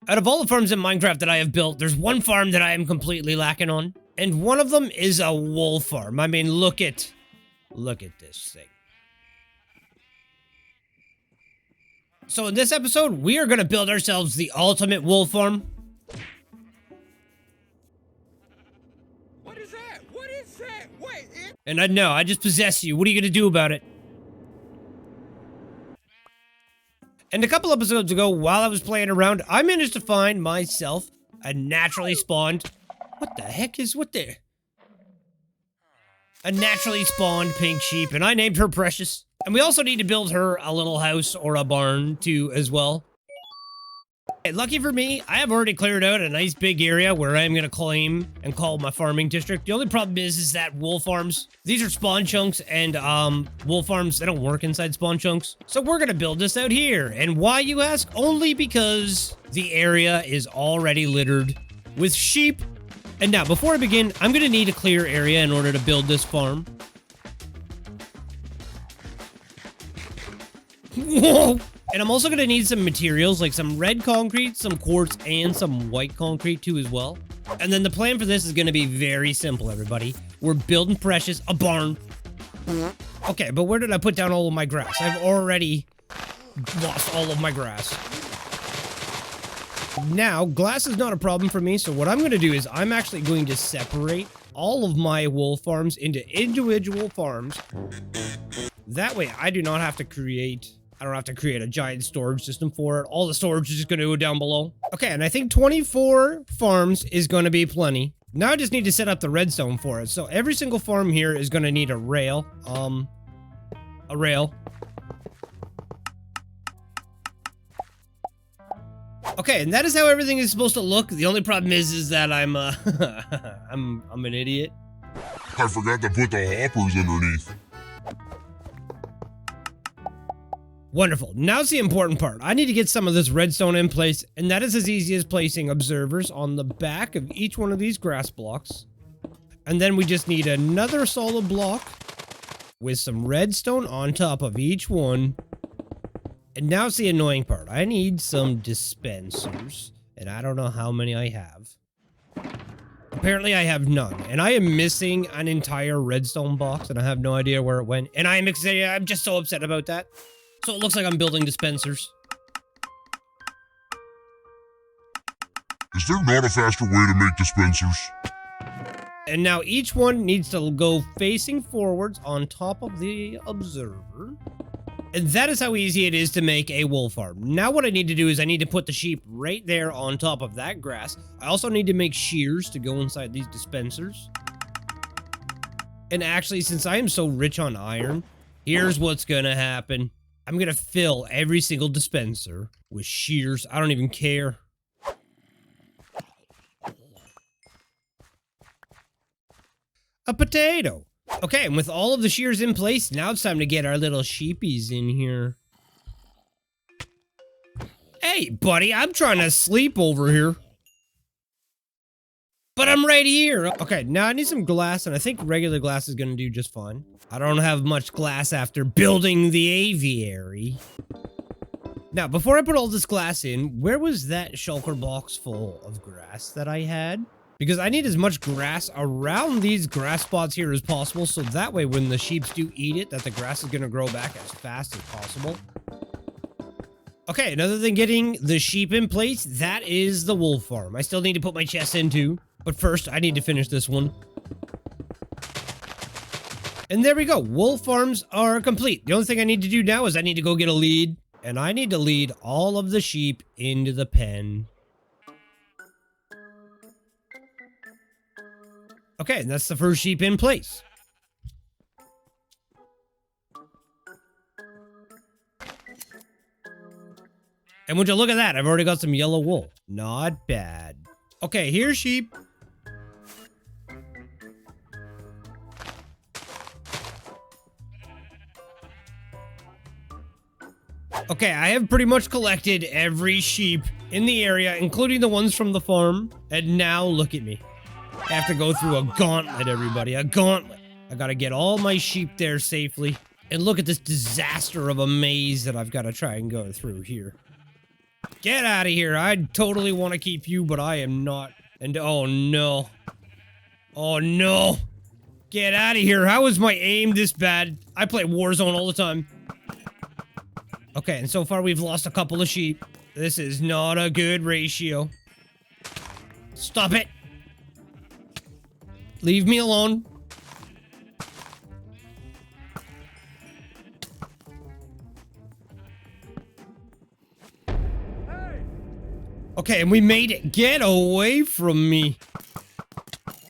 Out of all the farms in Minecraft that I have built, there's one farm that I am completely lacking on. And one of them is a wool farm. I mean, look at this thing. So in this episode, we are going to build ourselves the ultimate wool farm. What is that? What is that? Wait, And I know, I just possess you. What are you going to do about it? And a couple episodes ago, while I was playing around, I managed to find myself a naturally spawned... What the heck is what there? A naturally spawned pink sheep, and I named her Precious. And we also need to build her a little house or a barn too as well. And lucky for me, I have already cleared out a nice big area where I am going to claim and call my farming district. The only problem is that wool farms, these are spawn chunks, and wool farms, they don't work inside spawn chunks. So we're going to build this out here. And why, you ask? Only because the area is already littered with sheep. And now, before I begin, I'm going to need a clear area in order to build this farm. Whoa! And I'm also going to need some materials, like some red concrete, some quartz, and some white concrete too as well. And then the plan for this is going to be very simple, everybody. We're building Precious a barn. Okay, but where did I put down all of my grass? I've already lost all of my grass. Now, glass is not a problem for me, so what I'm going to do is I'm actually going to separate all of my wool farms into individual farms. That way, I don't have to create a giant storage system for it. All the storage is just going to go down below. Okay, and I think 24 farms is going to be plenty. Now I just need to set up the redstone for it. So every single farm here is going to need a rail. A rail. Okay, and that is how everything is supposed to look. The only problem is that I'm an idiot. I forgot to put the hoppers underneath. Wonderful. Now's the important part. I need to get some of this redstone in place, and that is as easy as placing observers on the back of each one of these grass blocks. And then we just need another solid block with some redstone on top of each one. And now's the annoying part. I need some dispensers, and I don't know how many I have. Apparently I have none, and I am missing an entire redstone box, and I have no idea where it went. And I'm just so upset about that. So it looks like I'm building dispensers. Is there not a faster way to make dispensers? And now each one needs to go facing forwards on top of the observer. And that is how easy it is to make a wool farm. Now what I need to do is I need to put the sheep right there on top of that grass. I also need to make shears to go inside these dispensers. And actually, since I am so rich on iron, here's what's gonna happen. I'm gonna fill every single dispenser with shears. I don't even care. A potato. Okay, and with all of the shears in place, now it's time to get our little sheepies in here. Hey, buddy, I'm trying to sleep over here. But I'm right here. Okay, now I need some glass, and I think regular glass is gonna do just fine. I don't have much glass after building the aviary. Now, before I put all this glass in, where was that shulker box full of grass that I had? Because I need as much grass around these grass spots here as possible, so that way when the sheep do eat it, that the grass is gonna grow back as fast as possible. Okay, and other than getting the sheep in place, that is the wool farm. I still need to put my chest in too, but first I need to finish this one. And there we go, wool farms are complete. The only thing I need to do now is I need to go get a lead, and I need to lead all of the sheep into the pen. Okay, and that's the first sheep in place. And would you look at that, I've already got some yellow wool. Not bad. Okay, here's sheep. Okay, I have pretty much collected every sheep in the area, including the ones from the farm. And now look at me. I have to go through a gauntlet, everybody. A gauntlet. I gotta get all my sheep there safely. And look at this disaster of a maze that I've got to try and go through here. Get out of here. I totally want to keep you, but I am not. And oh no. Oh no. Get out of here. How is my aim this bad? I play Warzone all the time. Okay, and so far we've lost a couple of sheep. This is not a good ratio. Stop it. Leave me alone. Okay, and we made it. Get away from me.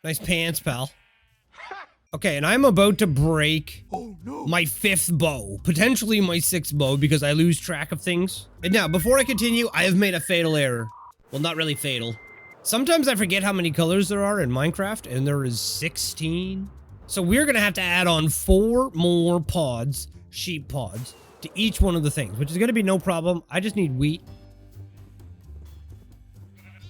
Nice pants, pal. Okay, and I'm about to break my 5th bow. Potentially my 6th bow because I lose track of things. And now, before I continue, I have made a fatal error. Well, not really fatal. Sometimes I forget how many colors there are in Minecraft, and there is 16. So we're going to have to add on 4 more pods, sheep pods, to each one of the things, which is going to be no problem. I just need wheat.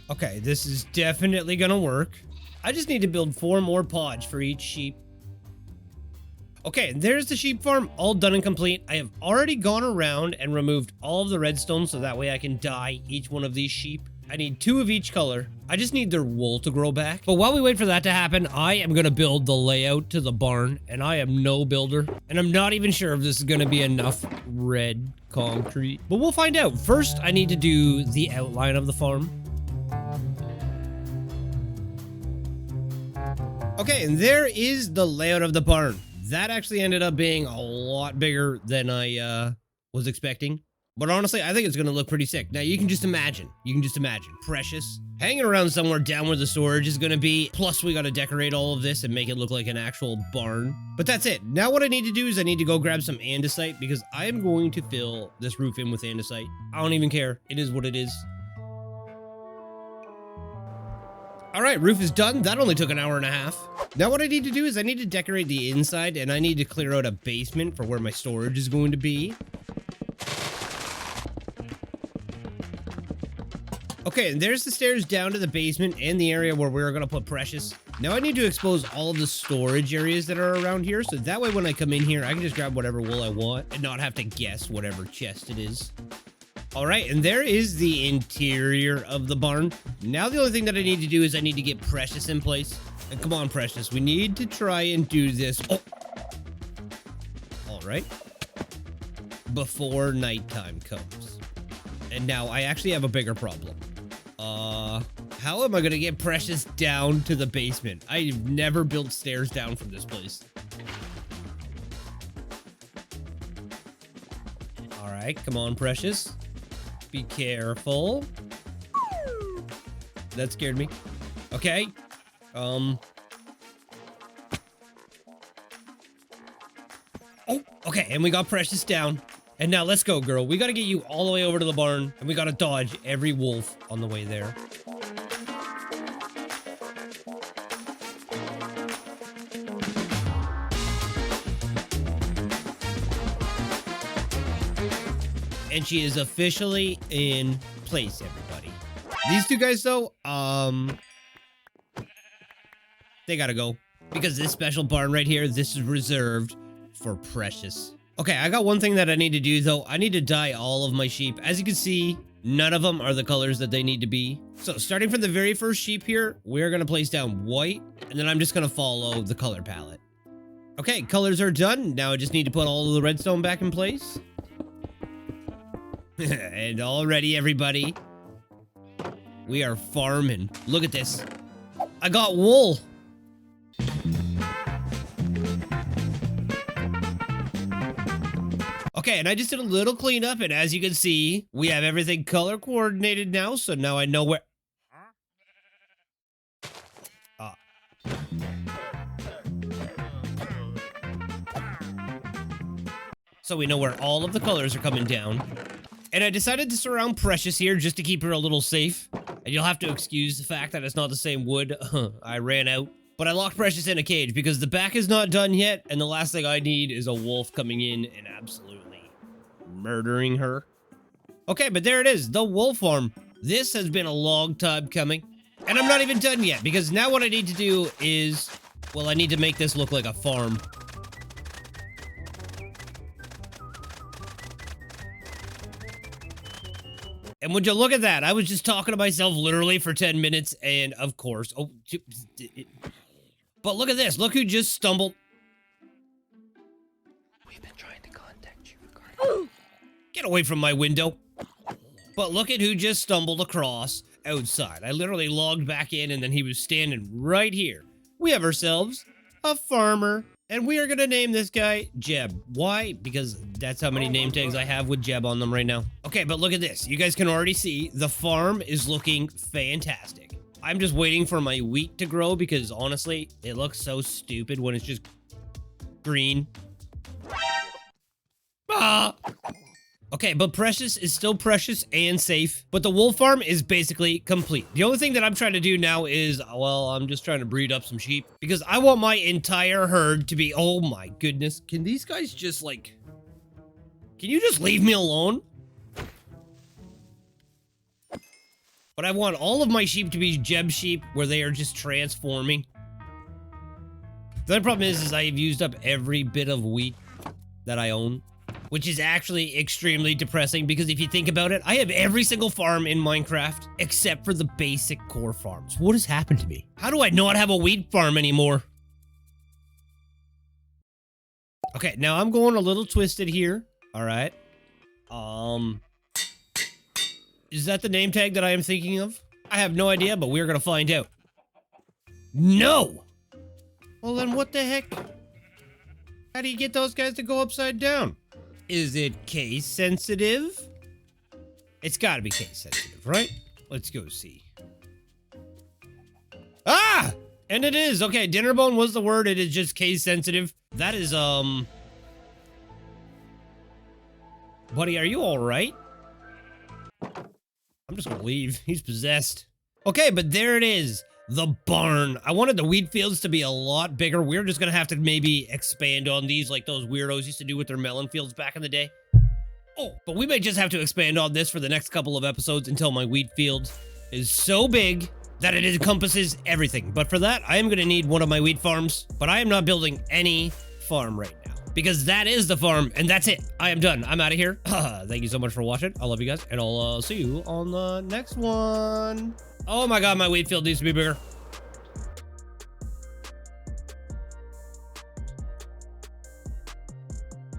Okay, this is definitely gonna work. I just need to build 4 more pods for each sheep. Okay, there's the sheep farm, all done and complete. I have already gone around and removed all of the redstone so that way I can dye each one of these sheep. I need 2 of each color. I just need their wool to grow back. But while we wait for that to happen, I am gonna build the layout to the barn, and I am no builder. And I'm not even sure if this is gonna be enough red concrete. But we'll find out. First, I need to do the outline of the farm. Okay, and there is the layout of the barn. That actually ended up being a lot bigger than I was expecting. But honestly, I think it's gonna look pretty sick. Now, you can just imagine. Precious hanging around somewhere down where the storage is gonna be. Plus, we gotta decorate all of this and make it look like an actual barn. But that's it. Now what I need to do is I need to go grab some andesite because I am going to fill this roof in with andesite. I don't even care. It is what it is. All right, roof is done. That only took an hour and a half. Now what I need to do is I need to decorate the inside and I need to clear out a basement for where my storage is going to be. Okay, and there's the stairs down to the basement and the area where we're gonna put Precious. Now I need to expose all of the storage areas that are around here, so that way when I come in here, I can just grab whatever wool I want and not have to guess whatever chest it is. All right, and there is the interior of the barn. Now the only thing that I need to do is I need to get Precious in place. And come on, Precious, we need to try and do this. Oh, all right. Before nighttime comes. And now I actually have a bigger problem. How am I gonna get Precious down to the basement? I've never built stairs down from this place. All right, come on, Precious. Be careful. That scared me. Okay. Oh, okay, and we got Precious down. And now let's go, girl. We gotta get you all the way over to the barn, and we gotta dodge every wolf on the way there. And she is officially in place, everybody. These 2 guys, though, they gotta go. Because this special barn right here, this is reserved for Precious. Okay, I got one thing that I need to do, though. I need to dye all of my sheep. As you can see, none of them are the colors that they need to be. So, starting from the very first sheep here, we're gonna place down white, and then I'm just gonna follow the color palette. Okay, colors are done. Now I just need to put all of the redstone back in place. And already, everybody, we are farming. Look at this. I got wool. Okay, and I just did a little cleanup, and as you can see, we have everything color coordinated now, so now I know where... So we know where all of the colors are coming down. And I decided to surround Precious here just to keep her a little safe. And you'll have to excuse the fact that it's not the same wood. I ran out. But I locked Precious in a cage because the back is not done yet, and the last thing I need is a wolf coming in and absolutely murdering her. Okay, but there it is, the wolf farm. This has been a long time coming. And I'm not even done yet, because now what I need to do is, well, I need to make this look like a farm. And would you look at that? I was just talking to myself literally for 10 minutes, and of course, but look at this. Look who just stumbled. We've been trying to contact you regarding... Get away from my window. But look at who just stumbled across outside. I literally logged back in, and then he was standing right here. We have ourselves a farmer, and we are going to name this guy Jeb. Why? Because that's how many name tags I have with Jeb on them right now. Okay, but look at this. You guys can already see the farm is looking fantastic. I'm just waiting for my wheat to grow because honestly, it looks so stupid when it's just green. Ah! Okay, but Precious is still precious and safe, but the wolf farm is basically complete. The only thing that I'm trying to do now is, well, I'm just trying to breed up some sheep because I want my entire herd to be, oh my goodness. Can these guys just like, can you just leave me alone? But I want all of my sheep to be Jeb sheep where they are just transforming. The other problem is I've used up every bit of wheat that I own, which is actually extremely depressing because if you think about it, I have every single farm in Minecraft except for the basic core farms. What has happened to me? How do I not have a wheat farm anymore? Okay, now I'm going a little twisted here. All right. Is that the name tag that I am thinking of? I have no idea, but we're gonna find out. No! Well, then what the heck? How do you get those guys to go upside down? Is it case sensitive? It's gotta be case sensitive, right? Let's go see. Ah! And it is. Okay, dinner bone was the word. It is just case sensitive. That is, buddy, are you all right? I'm just gonna leave. He's possessed. Okay, but there it is. The barn. I wanted the wheat fields to be a lot bigger. We're just gonna have to maybe expand on these like those weirdos used to do with their melon fields back in the day. Oh, but we may just have to expand on this for the next couple of episodes until my wheat field is so big that it encompasses everything. But for that, I am gonna need one of my wheat farms, but I am not building any farm right now because that is the farm and that's it. I am done. I'm out of here. Thank you so much for watching. I love you guys and I'll see you on the next one. Oh my God, my wheat field needs to be bigger.